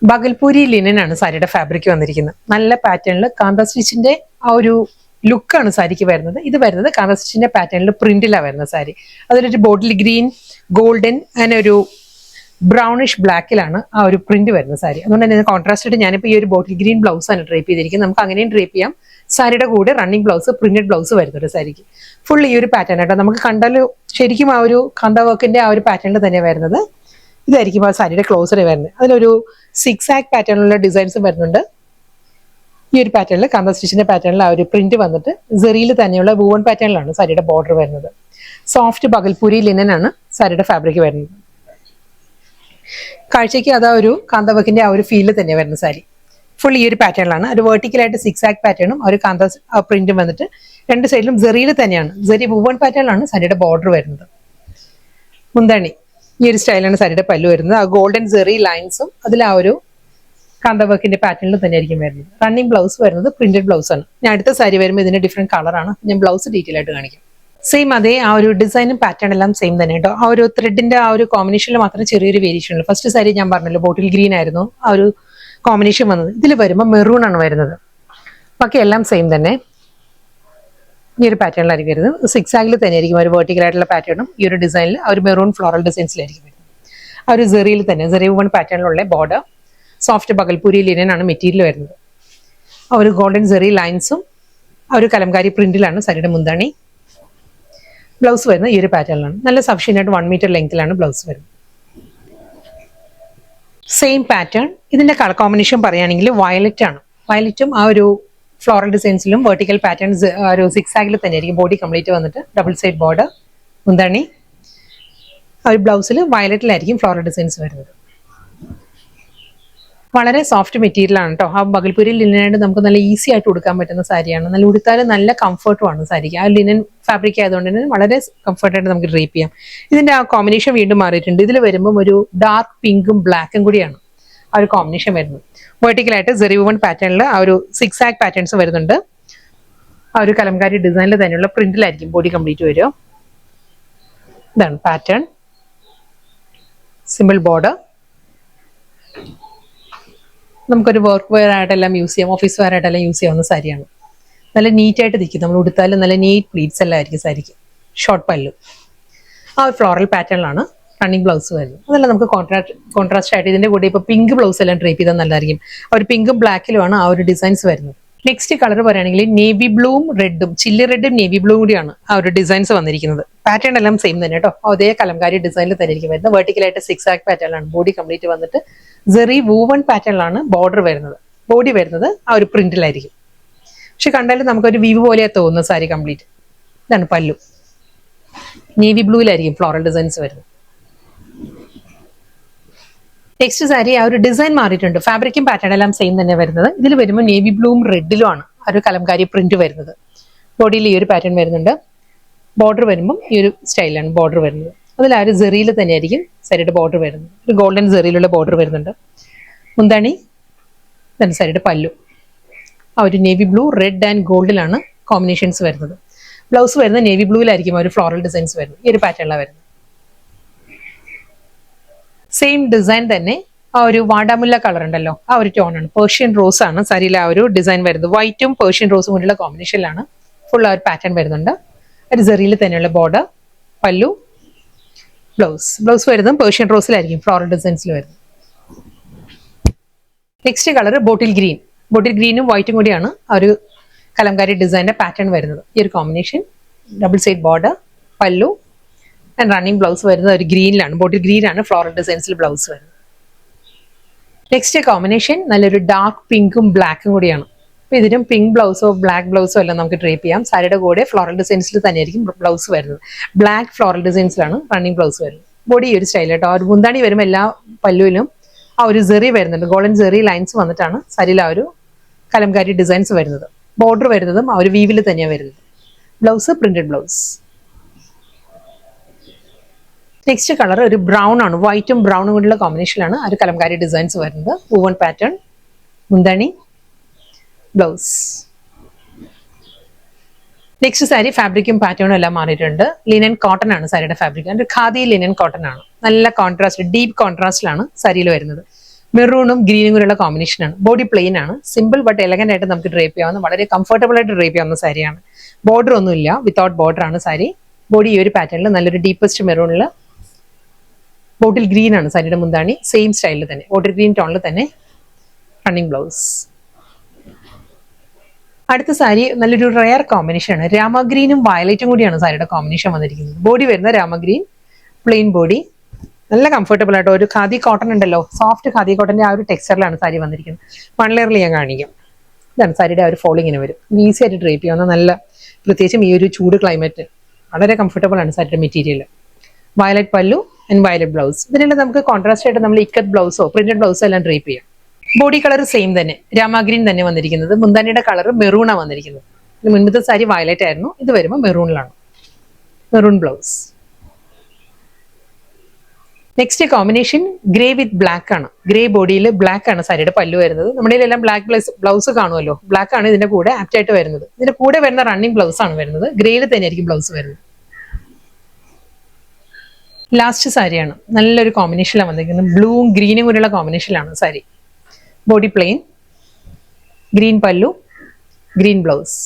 Bhagalpuri linen ആണ് സാരിയുടെ fabric വന്നിരിക്കുന്നത്. നല്ല പാറ്റേണിൽ കാന്ത സ്റ്റിച്ചിന്റെ ആ ഒരു ലുക്കാണ് സാരിക്ക് വരുന്നത്. ഇത് വരുന്നത് കാന്ത സ്റ്റിച്ചിന്റെ പാറ്റേണിൽ പ്രിന്റിലാണ് വരുന്നത് സാരി. അതിലൊരു ബോട്ടിൽ ഗ്രീൻ, ഗോൾഡൻ അങ്ങനെ ഒരു ബ്രൗണിഷ് ബ്ലാക്കിലാണ് ആ ഒരു പ്രിന്റ് വരുന്നത് സാരി. അതുകൊണ്ട് തന്നെ കോൺട്രാസ്റ്റ് ആയിട്ട് ഞാനിപ്പോൾ ഈ ഒരു ബോട്ടിൽ ഗ്രീൻ ബ്ലൗസ് ആണ് ഡ്രേപ്പ് ചെയ്തിരിക്കുന്നത്. നമുക്ക് അങ്ങനെയും ഡ്രേപ്പ് ചെയ്യാം. സാരിയുടെ കൂടെ റണ്ണിങ് ബ്ലൗസ്, പ്രിന്റഡ് ബ്ലൗസ് വരുന്നുണ്ട് സാരിക്ക്. ഫുൾ ഈ ഒരു പാറ്റേൺ ആട്ടോ. നമുക്ക് കണ്ടാൽ ശരിക്കും ആ ഒരു കാന്ത വർക്കിന്റെ ആ ഒരു പാറ്റേണിൽ തന്നെ വരുന്നത്. ഇതായിരിക്കും ആ സാരിയുടെ ക്ലോസർ വരുന്നത്. അതിലൊരു 6 ആക്ക് പാറ്റേണിലുള്ള ഡിസൈൻസും വരുന്നുണ്ട്. ഈ ഒരു പാറ്റേണിൽ കാന്ത സ്റ്റിച്ചിന്റെ പാറ്റേണിൽ ആ ഒരു പ്രിന്റ് വന്നിട്ട് സെറിയിൽ തന്നെയുള്ള വൂവൺ പാറ്റേണിലാണ് സാരിയുടെ ബോർഡർ വരുന്നത്. സോഫ്റ്റ് ബഗൽപൂരി ലിനൻ ആണ് സാരിയുടെ ഫാബ്രിക് വരുന്നത്. കാഴ്ചയ്ക്ക് അതാ ഒരു കാന്ത വർക്കിന്റെ ആ ഒരു ഫീൽ തന്നെ വരുന്ന സാരി. ഫുൾ ഈ ഒരു പാറ്റേണിലാണ്. ഒരു വെർട്ടിക്കലായിട്ട് 6 ആക്ക് പാറ്റേണും ഒരു കാന്ത പ്രിന്റും വന്നിട്ട് രണ്ട് സൈഡിലും സെറിയിൽ തന്നെയാണ്. സെറി വൂവൺ പാറ്റേണിലാണ് സാരിയുടെ ബോർഡർ വരുന്നത്. മുന്താണി ഈ ഒരു സ്റ്റൈലാണ് സാരിയുടെ പല്ലു വരുന്നത്. ആ ഗോൾഡൻ സെറി ലൈൻസും അതിൽ ആ ഒരു കാന്ത വർക്കിന്റെ പാറ്റേണിൽ തന്നെ ആയിരിക്കും വരുന്നത്. റണ്ണിങ് ബ്ലൗസ് വരുന്നത് പ്രിന്റഡ് ബ്ലൗസ് ആണ്. ഞാൻ അടുത്ത സാരി വരുമ്പോൾ ഇതിന്റെ ഡിഫറെന്റ് കളറാണ്. ഞാൻ ബ്ലൗസ് ഡീറ്റെയിൽ ആയിട്ട് കാണിക്കും. സെയിം അതേ ആ ഒരു ഡിസൈനും പാറ്റേൺ എല്ലാം സെയിം തന്നെ കേട്ടോ. ആ ഒരു ത്രെഡിന്റെ ആ ഒരു കോമ്പിനേഷനിൽ മാത്രം ചെറിയൊരു വേരിയേഷൻ ഉള്ളൂ. ഫസ്റ്റ് സാരി ഞാൻ പറഞ്ഞല്ലോ ബോട്ടിൽ ഗ്രീൻ ആയിരുന്നു ആ ഒരു കോമ്പിനേഷൻ വന്നത്. ഇതിൽ വരുമ്പോൾ മെറൂൺ ആണ് വരുന്നത്. ബാക്കി എല്ലാം സെയിം തന്നെ ഈ ഒരു പാറ്റേണിലായിരിക്കും വരുന്നത്. 6 ആക്കിൽ തന്നെ ആയിരിക്കും ഒരു വെർട്ടിക്കൽ ആയിട്ടുള്ള പാറ്റേണും ഈ ഒരു ഡിസൈനിൽ ആ ഒരു മെറൂൺ ഫ്ലോറൽ ഡിസൈൻസിലായിരിക്കും വരുന്നത്. ആ ഒരു സെറിയിൽ തന്നെ സെറി വൺ പാറ്റേണിലുള്ള ബോർഡർ. സോഫ്റ്റ് ബഗൽപൂരി ലിനൻ ആണ് മെറ്റീരിയൽ വരുന്നത്. ആ ഒരു ഗോൾഡൻ സെറി ലൈൻസും ആ ഒരു കലംകാരി പ്രിന്റിലാണ് സാരിയുടെ മുന്താണി. ബ്ലൗസ് വരുന്നത് ഈ ഒരു പാറ്റേണിലാണ്. നല്ല സഫിഷ്യന്റ് ആയിട്ട് 1 മീറ്റർ ലെങ്ത്തിലാണ് ബ്ലൗസ് വരുന്നത്. Same pattern. ഇതിന്റെ കളർ കോമ്പിനേഷൻ പറയുകയാണെങ്കിൽ വയലറ്റ് ആണ്. വയലറ്റും ആ ഒരു ഫ്ലോറൽ ഡിസൈൻസിലും വെർട്ടിക്കൽ പാറ്റേൺസ് ഒരു 6 ആക്കിൽ തന്നെ ആയിരിക്കും. ബോഡി കംപ്ലീറ്റ് വന്നിട്ട് ഡബിൾ സൈഡ് ബോർഡർ. മുന്താണി ആ ഒരു ബ്ലൗസിൽ വയലറ്റിലായിരിക്കും ഫ്ലോറൽ ഡിസൈൻസ് വരുന്നത്. വളരെ സോഫ്റ്റ് മെറ്റീരിയൽ ആണ് കേട്ടോ. ആ ബഗൽപൂരി ലിനനായിട്ട് നമുക്ക് നല്ല ഈസി ആയിട്ട് ഉടുക്കാൻ പറ്റുന്ന സാരിയാണ്. നല്ല ഉടുത്താൽ നല്ല കംഫർട്ടും ആണ് സാരിക്ക്. ആ ലിനൻ ഫാബ്രിക് ആയതുകൊണ്ട് തന്നെ വളരെ കംഫർട്ടായിട്ട് നമുക്ക് ഡ്രേപ്പ് ചെയ്യാം. ഇതിന്റെ ആ കോമ്പിനേഷൻ വീണ്ടും മാറിയിട്ടുണ്ട്. ഇതിൽ വരുമ്പോൾ ഒരു ഡാർക്ക് പിങ്കും ബ്ലാക്കും കൂടിയാണ് ആ ഒരു കോമ്പിനേഷൻ വരുന്നത്. വെർട്ടിക്കലായിട്ട് സെറി വൂവൺ പാറ്റേണിൽ ആ ഒരു 6 ആക്ക് പാറ്റേൺസ് വരുന്നുണ്ട്. ആ ഒരു കലംകാരി ഡിസൈനിൽ തന്നെയുള്ള പ്രിന്റിലായിരിക്കും ബോഡി കംപ്ലീറ്റ് വരിക. ഇതാണ് പാറ്റേൺ. Simple border. നമുക്കൊരു വർക്ക് വെയർ ആയിട്ടെല്ലാം യൂസ് ചെയ്യാം, ഓഫീസ് വെയർ ആയിട്ടെല്ലാം യൂസ് ചെയ്യാവുന്ന സാരിയാണ്. നല്ല നീറ്റായിട്ട് നിൽക്കും. നമ്മൾ ഉടുത്താലും നല്ല നീറ്റ് പ്ലീറ്റ്സ് എല്ലാം ആയിരിക്കും സാരിക്ക്. ഷോർട്ട് പല്ലു. ആ ഒരു ഫ്ലോറൽ പാറ്റേണിലാണ് റണ്ണിങ് ബ്ലൗസ് വരുന്നത്. അതെല്ലാം നമുക്ക് കോൺട്രാസ്റ്റ് ആയിട്ട് ഇതിന്റെ കൂടെ ഇപ്പോൾ പിങ്ക് ബ്ലൗസ് എല്ലാം ഡ്രേപ്പ് ചെയ്താൽ നല്ലതായിരിക്കും. ആ ഒരു പിങ്കും ബ്ലാക്കിലുമാണ് ആ ഒരു ഡിസൈൻസ് വരുന്നത്. നെക്സ്റ്റ് കളർ പറയുകയാണെങ്കിൽ നേവി ബ്ലൂവും റെഡും, ചില്ലി റെഡും നേവി ബ്ലൂ കൂടിയാണ് ആ ഒരു ഡിസൈൻസ് വന്നിരിക്കുന്നത്. പാറ്റേൺ എല്ലാം സെയിം തന്നെ കേട്ടോ. അതേ കലംകാരി ഡിസൈനിൽ തന്നെ ആയിരിക്കും വരുന്നത്. വെർട്ടിക്കലായിട്ട് 6 ആക്ക് പാറ്റേണിലാണ് ബോഡി കംപ്ലീറ്റ് വന്നിട്ട് സെറി വൂവൺ പാറ്റേണിലാണ് ബോർഡർ വരുന്നത്. ബോഡി വരുന്നത് ആ ഒരു പ്രിന്റിലായിരിക്കും. പക്ഷെ കണ്ടാലും നമുക്കൊരു വീവ് പോലെയാണ് തോന്നുന്നത് സാരി കംപ്ലീറ്റ്. ഇതാണ് പല്ലു. നേവി ബ്ലൂയിലായിരിക്കും ഫ്ലോറൽ ഡിസൈൻസ് വരുന്നത്. നെക്സ്റ്റ് സാരി ആ ഒരു ഡിസൈൻ മാറിയിട്ടുണ്ട്. ഫാബ്രിക്കും പാറ്റേൺ എല്ലാം സെയിം തന്നെ വരുന്നത്. ഇതിൽ വരുമ്പോൾ നേവി ബ്ലൂവും റെഡിലും ആണ് ആ ഒരു കലംകാരി പ്രിന്റ് വരുന്നത്. ബോഡിയിൽ ഈ ഒരു പാറ്റേൺ വരുന്നുണ്ട്. ബോർഡർ വരുമ്പം ഈ ഒരു സ്റ്റൈലാണ് ബോർഡർ വരുന്നത്. അതിൽ ആ ഒരു സെറിയിൽ തന്നെയായിരിക്കും സാരിയുടെ ബോർഡർ വരുന്നത്. ഒരു ഗോൾഡൻ സെറിയിലുള്ള ബോർഡർ വരുന്നുണ്ട്. മുന്താണി തന്നെ സാരിയുടെ പല്ലു. ആ ഒരു നേവി ബ്ലൂ, റെഡ് ആൻഡ് ഗോൾഡിലാണ് കോമ്പിനേഷൻസ് വരുന്നത്. ബ്ലൗസ് വരുന്നത് നേവി ബ്ലൂയിലായിരിക്കും ആ ഒരു ഫ്ലോറൽ ഡിസൈൻസ് വരുന്നത്. ഈ ഒരു പാറ്റേണിലാണ് വരുന്നത്. സെയിം ഡിസൈൻ തന്നെ ആ ഒരു വാടാമുല്ല കളർ ഉണ്ടല്ലോ, ആ ഒരു ടോണാണ്. പേർഷ്യൻ റോസ് ആണ് സാരിയിൽ ആ ഒരു ഡിസൈൻ വരുന്നത്. വൈറ്റും പേർഷ്യൻ റോസും കൊണ്ടുള്ള കോമ്പിനേഷനിലാണ് ഫുൾ ആ ഒരു പാറ്റേൺ വരുന്നുണ്ട്. ഒരു സെറിയിൽ തന്നെയുള്ള ബോർഡർ, പല്ലു, ബ്ലൗസ് വരുന്നത് പേർഷ്യൻ റോസിലായിരിക്കും ഫ്ലോറൽ ഡിസൈൻസിൽ വരുന്നത്. Next colour bottle green. Bottle ഗ്രീനും വൈറ്റും കൂടിയാണ് ആ ഒരു കലംകാരി ഡിസൈനിന്റെ പാറ്റേൺ വരുന്നത്. ഈ ഒരു കോമ്പിനേഷൻ ഡബിൾ സൈഡ് ബോർഡർ, പല്ലു ആൻഡ് റണ്ണിങ് ബ്ലൗസ് വരുന്നത് ഒരു ഗ്രീനിലാണ്. ബോട്ടിൽ ഗ്രീനാണ് ഫ്ലോറൽ ഡിസൈൻസിൽ ബ്ലൗസ് വരുന്നത്. നെക്സ്റ്റ് കോമ്പിനേഷൻ നല്ലൊരു ഡാർക്ക് പിങ്കും ബ്ലാക്കും കൂടിയാണ്. അപ്പൊ ഇതിനും പിങ്ക് ബ്ലൗസോ ബ്ലാക്ക് ബ്ലൗസോ എല്ലാം നമുക്ക് ഡ്രേപ്പ് ചെയ്യാം. സാരിയുടെ കൂടെ ഫ്ലോറൽ ഡിസൈൻസിൽ തന്നെയായിരിക്കും ബ്ലൗസ് വരുന്നത്. ബ്ലാക്ക് ഫ്ലോറൽ ഡിസൈൻസിലാണ് റണ്ണിങ് ബ്ലൗസ് വരുന്നത്. ബോഡി ഈ ഒരു സ്റ്റൈൽ കേട്ടോ. ഒരു മുന്താണി വരുമ്പോൾ എല്ലാ പല്ലുവിലും ആ ഒരു സെറി വരുന്നുണ്ട്. ഗോൾഡൻ സെറി ലൈൻസ് വന്നിട്ടാണ് സാരിയിൽ ആ ഒരു കലംകാരി ഡിസൈൻസ് വരുന്നത്. ബോർഡർ വരുന്നതും ആ ഒരു വീവിൽ തന്നെയാണ് വരുന്നത്. Blouse printed blouse. Next colour ഒരു ബ്രൗൺ ആണ്. വൈറ്റും ബ്രൗണും കൊണ്ടുള്ള കോമ്പിനേഷനിലാണ് ആ ഒരു കലംകാരി ഡിസൈൻസ് വരുന്നത്. വൂവൺ പാറ്റേൺ, മുന്താണി, ബ്ലൗസ്. നെക്സ്റ്റ് സാരി ഫാബ്രിക്കും പാറ്റേണും എല്ലാം മാറിയിട്ടുണ്ട്. ലിനൻ കോട്ടൺ ആണ് സാരിയുടെ ഫാബ്രിക്. ഖാദി ലിനൻ കോട്ടൺ ആണ്. നല്ല കോൺട്രാസ്റ്റ്, ഡീപ്പ് കോൺട്രാസ്റ്റിലാണ് സാരിയിൽ വരുന്നത്. മെറൂണും ഗ്രീനും കൂടെയുള്ള കോമ്പിനേഷനാണ്. ബോഡി പ്ലെയിൻ ആണ്, സിമ്പിൾ ബട്ട് എലഗന്റ് ആയിട്ട് നമുക്ക് ഡ്രേപ്പ് ചെയ്യാവുന്ന, വളരെ കംഫർട്ടബിൾ ആയിട്ട് ഡ്രേപ്പ് ചെയ്യാവുന്ന സാരിയാണ്. ബോർഡർ ഒന്നുമില്ല, വിത്തൗട്ട് ബോർഡർ ആണ് സാരി. ബോഡി ഈ ഒരു പാറ്റേണിൽ നല്ലൊരു ഡീപ്പസ്റ്റ് മെറൂണിൽ ബോട്ടിൽ ഗ്രീൻ ആണ് സാരിയുടെ മുന്താണി. സെയിം സ്റ്റൈലിൽ തന്നെ ബോട്ടിൽ ഗ്രീൻ ടോണിൽ തന്നെ റണ്ണിങ് ബ്ലൗസ്. അടുത്ത സാരി നല്ലൊരു റെയർ കോമ്പിനേഷൻ ആണ്. രാമഗ്രീനും വയലറ്റും കൂടിയാണ് സാരിയുടെ കോമ്പിനേഷൻ വന്നിരിക്കുന്നത്. ബോഡി വരുന്ന രാമഗ്രീൻ, പ്ലെയിൻ ബോഡി, നല്ല കംഫർട്ടബിൾ ആയിട്ട് ഒരു ഖാദി കോട്ടൺ ഉണ്ടല്ലോ, സോഫ്റ്റ് ഖാദി കോട്ടന്റെ ആ ഒരു ടെക്സ്ചറിലാണ് സാരി വന്നിരിക്കുന്നത്. 1 ലെയറിൽ ഞാൻ കാണിക്കാം. ഇതാണ് സാരിയുടെ ആ ഒരു ഫോളോ ഇങ്ങനെ വരും. ഈസി ആയിട്ട് ഡ്രേപ്പ് ചെയ്യാവുന്ന, നല്ല, പ്രത്യേകിച്ചും ഈ ഒരു ചൂട് ക്ലൈമറ്റ് വളരെ കംഫർട്ടബിൾ ആണ് സാരിയുടെ മെറ്റീരിയൽ. വയലറ്റ് പല്ലു ആൻഡ് വയലറ്റ് ബ്ലൗസ്. ഇതിനെല്ലാം നമുക്ക് കോൺട്രാസ്റ്റ് ആയിട്ട് നമ്മൾ ഇക്കത്ത് ബ്ലൗസോ പ്രിന്റഡ് ബ്ലൗസോ എല്ലാം ഡ്രേപ്പ് ചെയ്യാം. ബോഡി കളർ സെയിം തന്നെ, രാമഗ്രീൻ തന്നെ വന്നിരിക്കുന്നത്. മുന്താനിയുടെ കളർ മെറൂണാണ് വന്നിരിക്കുന്നത്. മുൻപത്തെ സാരി വയലറ്റ് ആയിരുന്നു, ഇത് വരുമ്പോൾ മെറൂണിലാണ്. Maroon blouse. Next combination grey with black ആണ്. ഗ്രേ ബോഡിയിൽ ബ്ലാക്ക് ആണ് സാരിയുടെ പല്ലു വരുന്നത്. നമ്മുടെ എല്ലാം ബ്ലാക്ക് ബ്ലൗസ് കാണുമല്ലോ, ബ്ലാക്ക് ആണ് ഇതിന്റെ കൂടെ ആപ്റ്റ് ആയിട്ട് വരുന്നത്. ഇതിന്റെ കൂടെ വരുന്ന റണ്ണിങ് ബ്ലൗസ് ആണ് വരുന്നത്. ഗ്രേയിൽ തന്നെ ആയിരിക്കും ബ്ലൗസ് വരുന്നത്. ലാസ്റ്റ് സാരിയാണ്, നല്ലൊരു കോമ്പിനേഷനിലാണ് വന്നിരിക്കുന്നത്. ബ്ലൂവും ഗ്രീനും കൂടെയുള്ള കോമ്പിനേഷനിലാണ് സാരി. ബോഡി പ്ലെയിൻ, ഗ്രീൻ പല്ലു, ഗ്രീൻ ബ്ലൗസ്.